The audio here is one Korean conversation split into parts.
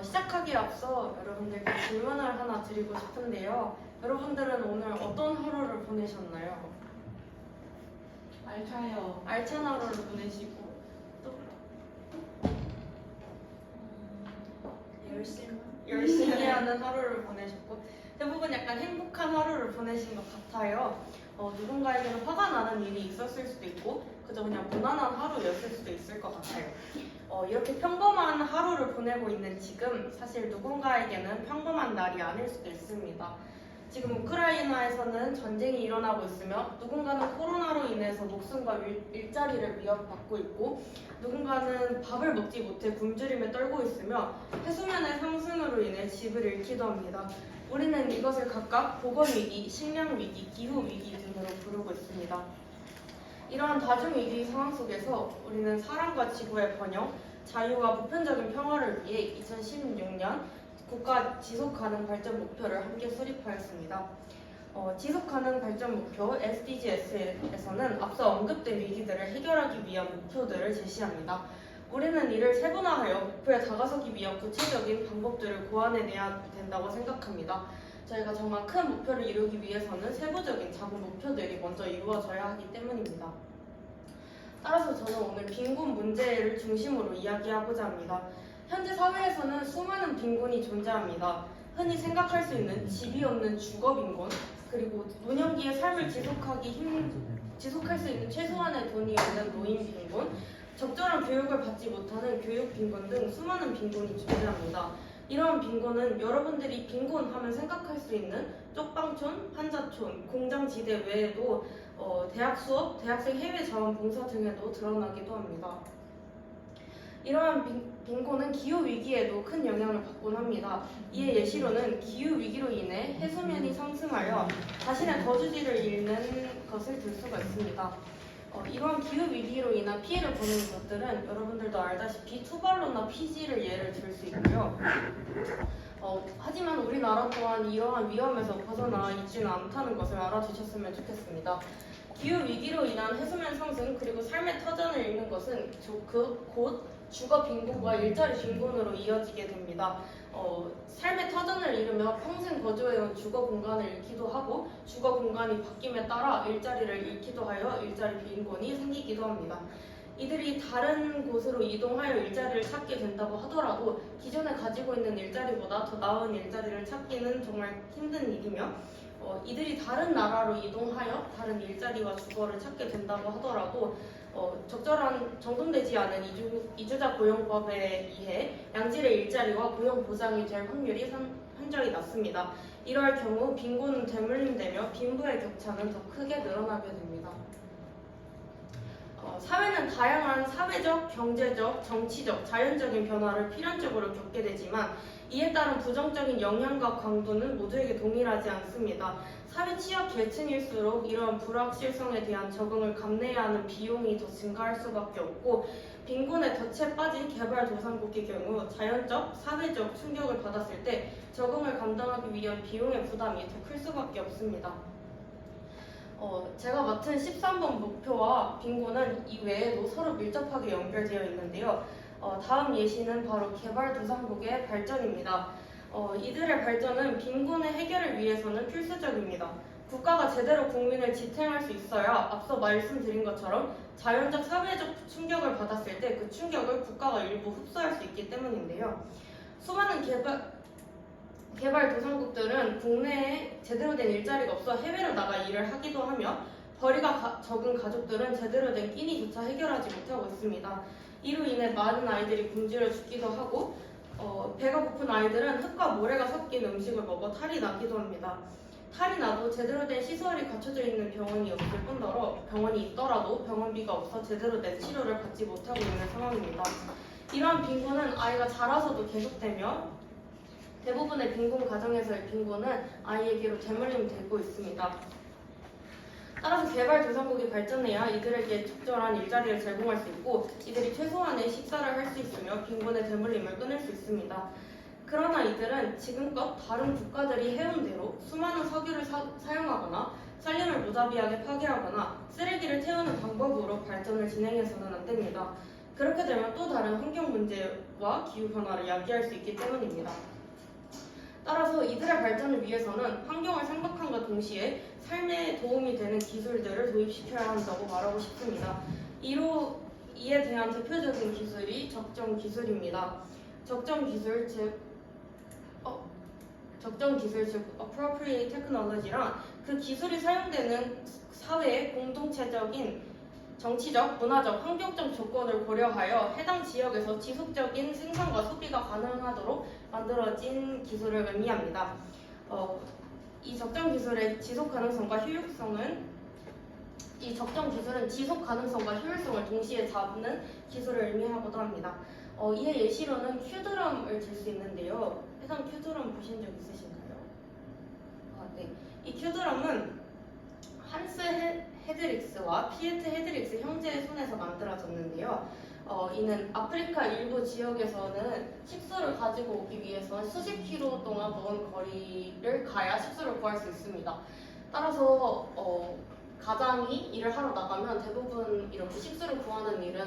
시작하기에 앞서 여러분들께 질문을 하나 드리고 싶은데요. 여러분들은 오늘 어떤 하루를 보내셨나요? 알차요. 알찬 하루를 보내시고 또 열심히 하는 하루를 보내셨고 대부분 약간 행복한 하루를 보내신 것 같아요. 누군가에게는 화가 나는 일이 있었을 수도 있고 그저 그냥 무난한 하루였을 수도 있을 것 같아요. 이렇게 평범한 하루를 보내고 있는 지금 사실 누군가에게는 평범한 날이 아닐 수도 있습니다. 지금 우크라이나에서는 전쟁이 일어나고 있으며 누군가는 코로나로 인해서 목숨과 일자리를 위협받고 있고 누군가는 밥을 먹지 못해 굶주림에 떨고 있으며 해수면의 상승으로 인해 집을 잃기도 합니다. 우리는 이것을 각각 보건위기, 식량위기, 기후위기 등으로 부르고 있습니다. 이러한 다중위기 상황 속에서 우리는 사람과 지구의 번영, 자유와 보편적인 평화를 위해 2016년 국가 지속가능 발전 목표를 함께 수립하였습니다. 지속가능 발전 목표 SDGs에서는 앞서 언급된 위기들을 해결하기 위한 목표들을 제시합니다. 우리는 이를 세분화하여 목표에 다가서기 위한 구체적인 방법들을 고안해내야 된다고 생각합니다. 저희가 정말 큰 목표를 이루기 위해서는 세부적인 작은 목표들이 먼저 이루어져야 하기 때문입니다. 따라서 저는 오늘 빈곤 문제를 중심으로 이야기하고자 합니다. 현재 사회에서는 수많은 빈곤이 존재합니다. 흔히 생각할 수 있는 집이 없는 주거 빈곤, 그리고 노년기에 삶을 지속할 수 있는 최소한의 돈이 없는 노인 빈곤, 적절한 교육을 받지 못하는 교육 빈곤 등 수많은 빈곤이 존재합니다. 이러한 빈곤은 여러분들이 빈곤하면 생각할 수 있는 쪽방촌, 한자촌, 공장지대 외에도 대학 수업, 대학생 해외 자원 봉사 등에도 드러나기도 합니다. 이러한 빈곤은 기후위기에도 큰 영향을 받곤 합니다. 이에 예시로는 기후위기로 인해 해수면이 상승하여 자신의 거주지를 잃는 것을 들 수가 있습니다. 이러한 기후위기로 인한 피해를 보는 것들은 여러분들도 알다시피 투발로나 피지를 예를 들 수 있고요. 하지만 우리나라 또한 이러한 위험에서 벗어나 있지는 않다는 것을 알아주셨으면 좋겠습니다. 기후위기로 인한 해수면 상승 그리고 삶의 터전을 잃는 것은 곧 주거 빈곤과 일자리 빈곤으로 이어지게 됩니다. 삶의 터전을 잃으며 평생 거주해온 주거 공간을 잃기도 하고 주거 공간이 바뀜에 따라 일자리를 잃기도 하여 일자리 빈곤이 생기기도 합니다. 이들이 다른 곳으로 이동하여 일자리를 찾게 된다고 하더라도 기존에 가지고 있는 일자리보다 더 나은 일자리를 찾기는 정말 힘든 일이며 이들이 다른 나라로 이동하여 다른 일자리와 주거를 찾게 된다고 하더라도 적절한 정돈되지 않은 이주자 고용법에 의해 양질의 일자리와 고용 보장이 될 확률이 현저히 낮습니다. 이러할 경우 빈곤은 되물림되며 빈부의 격차는 더 크게 늘어나게 됩니다. 사회는 다양한 사회적, 경제적, 정치적, 자연적인 변화를 필연적으로 겪게 되지만 이에 따른 부정적인 영향과 강도는 모두에게 동일하지 않습니다. 사회 취약 계층일수록 이러한 불확실성에 대한 적응을 감내해야 하는 비용이 더 증가할 수밖에 없고 빈곤에 덫에 빠진 개발도상국의 경우 자연적, 사회적 충격을 받았을 때 적응을 감당하기 위한 비용의 부담이 더 클 수밖에 없습니다. 제가 맡은 13번 목표와 빈곤은 이외에도 서로 밀접하게 연결되어 있는데요. 다음 예시는 바로 개발도상국의 발전입니다. 이들의 발전은 빈곤의 해결을 위해서는 필수적입니다. 국가가 제대로 국민을 지탱할 수 있어야 앞서 말씀드린 것처럼 자연적, 사회적 충격을 받았을 때 그 충격을 국가가 일부 흡수할 수 있기 때문인데요. 수많은 개발도상국들은 국내에 제대로 된 일자리가 없어 해외로 나가 일을 하기도 하며 벌이가 적은 가족들은 제대로 된 끼니조차 해결하지 못하고 있습니다. 이로 인해 많은 아이들이 굶주려 죽기도 하고 배가 고픈 아이들은 흙과 모래가 섞인 음식을 먹어 탈이 나기도 합니다. 탈이 나도 제대로 된 시설이 갖춰져 있는 병원이 없을 뿐더러 병원이 있더라도 병원비가 없어 제대로 된 치료를 받지 못하고 있는 상황입니다. 이러한 빈곤은 아이가 자라서도 계속되며 대부분의 빈곤 가정에서의 빈곤은 아이에게로 되물림되고 있습니다. 따라서 개발도상국이 발전해야 이들에게 적절한 일자리를 제공할 수 있고 이들이 최소한의 식사를 할 수 있으며 빈곤의 되물림을 끊을 수 있습니다. 그러나 이들은 지금껏 다른 국가들이 해온 대로 수많은 석유를 사용하거나 산림을 무자비하게 파괴하거나 쓰레기를 태우는 방법으로 발전을 진행해서는 안 됩니다. 그렇게 되면 또 다른 환경 문제 기후와 기후변화를 야기할 수 있기 때문입니다. 따라서 이들의 발전을 위해서는 환경을 생각함과 동시에 삶에 도움이 되는 기술들을 도입시켜야 한다고 말하고 싶습니다. 이에 대한 대표적인 기술이 적정 기술입니다. 적정 기술 즉 appropriate technology란 그 기술이 사용되는 사회의 공동체적인 정치적, 문화적, 환경적 조건을 고려하여 해당 지역에서 지속적인 생산과 소비가 가능하도록 만들어진 기술을 의미합니다. 이 적정 기술의 지속 가능성과 효율성은 지속 가능성과 효율성을 동시에 잡는 기술을 의미하고도 합니다. 이에 예시로는 큐드럼을 들 수 있는데요. 해당 큐드럼 보신 적 있으신가요? 네. 이 큐드럼은 한스 헤드릭스와 피에트 헤드릭스 형제의 손에서 만들어졌는데요. 이는 아프리카 일부 지역에서는 식수를 가지고 오기 위해서 수십 킬로 동안 먼 거리를 가야 식수를 구할 수 있습니다. 따라서 가장이 일을 하러 나가면 대부분 이렇게 식수를 구하는 일은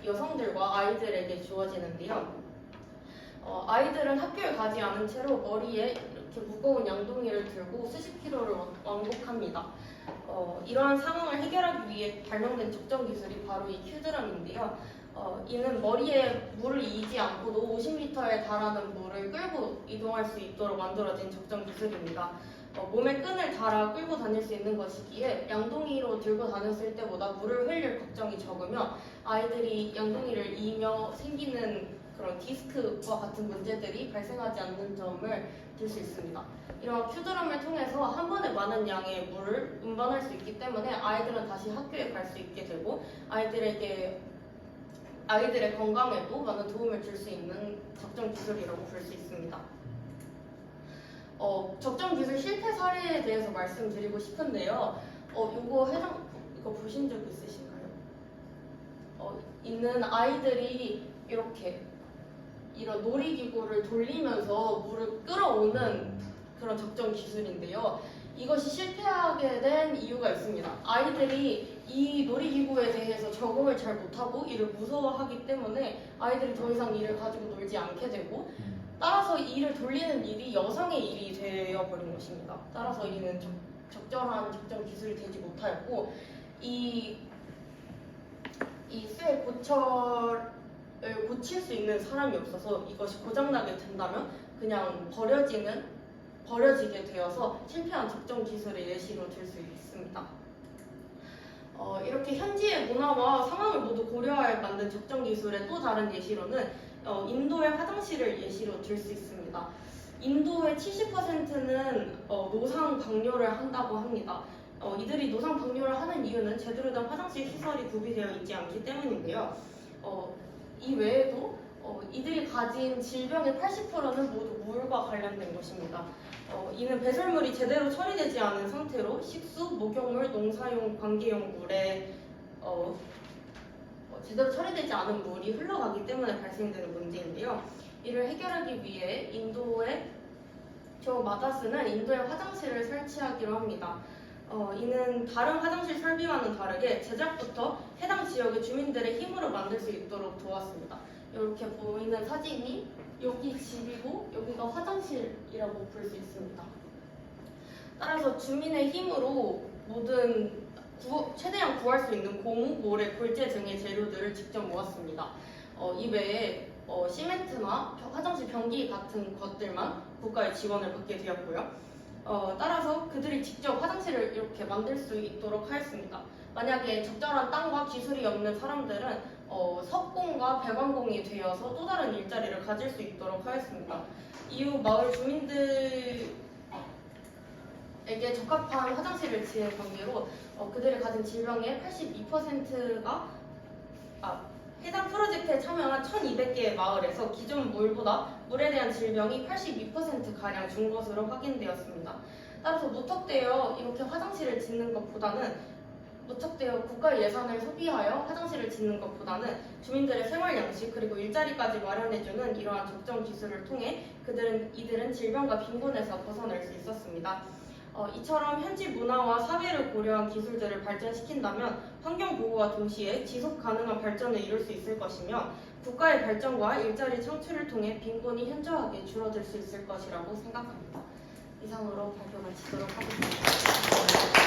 여성들과 아이들에게 주어지는데요. 아이들은 학교에 가지 않은 채로 머리에 이렇게 무거운 양동이를 들고 수십 킬로를 왕복합니다. 이러한 상황을 해결하기 위해 발명된 적정 기술이 바로 이 큐드럼인데요. 이는 머리에 물을 이지 않고도 50m에 달하는 물을 끌고 이동할 수 있도록 만들어진 적정 기술입니다. 몸에 끈을 달아 끌고 다닐 수 있는 것이기에 양동이로 들고 다녔을 때보다 물을 흘릴 걱정이 적으며 아이들이 양동이를 이며 생기는 그런 디스크와 같은 문제들이 발생하지 않는 점을 들 수 있습니다. 이런 큐드럼을 통해서 한 번에 많은 양의 물을 운반할 수 있기 때문에 아이들은 다시 학교에 갈 수 있게 되고 아이들의 건강에도 많은 도움을 줄 수 있는 적정 기술이라고 볼 수 있습니다. 적정 기술 실패 사례에 대해서 말씀드리고 싶은데요. 이거 보신 적 있으신가요? 있는 아이들이 이렇게 이런 놀이기구를 돌리면서 물을 끌어오는 그런 적정 기술인데요. 이것이 실패하게 된 이유가 있습니다. 아이들이 이 놀이기구에 대해서 적응을 잘 못하고 이를 무서워하기 때문에 아이들이 더 이상 이를 가지고 놀지 않게 되고 따라서 이를 돌리는 일이 여성의 일이 되어버린 것입니다. 따라서 이는 적절한 적정 기술이 되지 못하였고 이 쇠 고철을 고칠 수 있는 사람이 없어서 이것이 고장나게 된다면 그냥 버려지게 되어서 실패한 적정 기술의 예시로 들 수 있습니다. 이렇게 현지의 문화와 상황을 모두 고려하여 만든 적정 기술의 또 다른 예시로는 인도의 화장실을 예시로 들 수 있습니다. 인도의 70%는 노상 방뇨를 한다고 합니다. 이들이 노상 방뇨를 하는 이유는 제대로 된 화장실 시설이 구비되어 있지 않기 때문인데요. 이 외에도 이들이 가진 질병의 80%는 모두 물과 관련된 것입니다. 이는 배설물이 제대로 처리되지 않은 상태로 식수, 목욕물, 농사용, 관계용 물에 제대로 처리되지 않은 물이 흘러가기 때문에 발생되는 문제인데요. 이를 해결하기 위해 인도의 조 마다스는 인도에 화장실을 설치하기로 합니다. 이는 다른 화장실 설비와는 다르게 제작부터 해당 지역의 주민들의 힘으로 만들 수 있도록 도왔습니다. 이렇게 보이는 사진이 여기 집이고 여기가 화장실이라고 볼 수 있습니다. 따라서 주민의 힘으로 최대한 구할 수 있는 고무, 모래, 골재 등의 재료들을 직접 모았습니다. 이 외에 시멘트나 화장실 변기 같은 것들만 국가의 지원을 받게 되었고요. 따라서 그들이 직접 화장실을 이렇게 만들 수 있도록 하였습니다. 만약에 적절한 땅과 기술이 없는 사람들은 석공과 배관공이 되어서 또 다른 일자리를 가질 수 있도록 하였습니다. 이후 마을 주민들에게 적합한 화장실을 지은 관계로 그들이 가진 질병의 82%가 해당 프로젝트에 참여한 1200개의 마을에서 기존 물보다 물에 대한 질병이 82%가량 준 것으로 확인되었습니다. 따라서 무턱대어 이렇게 화장실을 짓는 것보다는 무턱대어 국가 예산을 소비하여 화장실을 짓는 것보다는 주민들의 생활 양식 그리고 일자리까지 마련해주는 이러한 적정 기술을 통해 이들은 질병과 빈곤에서 벗어날 수 있었습니다. 이처럼 현지 문화와 사회를 고려한 기술들을 발전시킨다면 환경 보호와 동시에 지속 가능한 발전을 이룰 수 있을 것이며 국가의 발전과 일자리 창출을 통해 빈곤이 현저하게 줄어들 수 있을 것이라고 생각합니다. 이상으로 발표 마치도록 하겠습니다.